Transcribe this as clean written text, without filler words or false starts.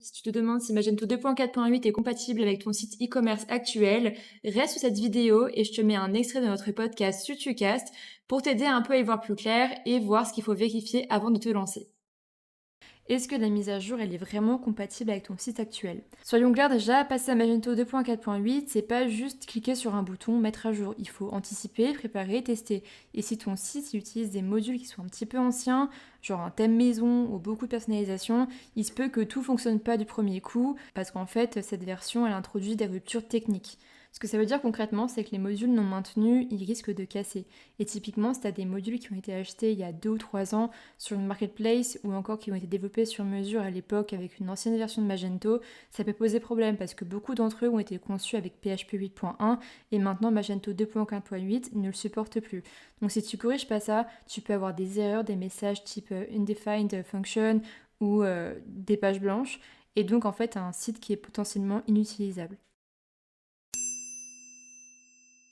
Si tu te demandes si Magento 2.4.8 est compatible avec ton site e-commerce actuel, reste sur cette vidéo et je te mets un extrait de notre podcast SutuCast pour t'aider un peu à y voir plus clair et voir ce qu'il faut vérifier avant de te lancer. Est-ce que la mise à jour elle est vraiment compatible avec ton site actuel? Soyons clairs déjà, passer à Magento 2.4.8, c'est pas juste cliquer sur un bouton mettre à jour. Il faut anticiper, préparer, tester. Et si ton site il utilise des modules qui sont un petit peu anciens, genre un thème maison ou beaucoup de personnalisation, il se peut que tout fonctionne pas du premier coup parce qu'en fait cette version elle introduit des ruptures techniques. Ce que ça veut dire concrètement, c'est que les modules non maintenus, ils risquent de casser. Et typiquement, si tu as des modules qui ont été achetés il y a 2 ou 3 ans sur une marketplace ou encore qui ont été développés sur mesure à l'époque avec une ancienne version de Magento, ça peut poser problème parce que beaucoup d'entre eux ont été conçus avec PHP 8.1 et maintenant Magento 2.4.8 ne le supporte plus. Donc si tu corriges pas ça, tu peux avoir des erreurs, des messages type undefined function ou des pages blanches et donc en fait un site qui est potentiellement inutilisable.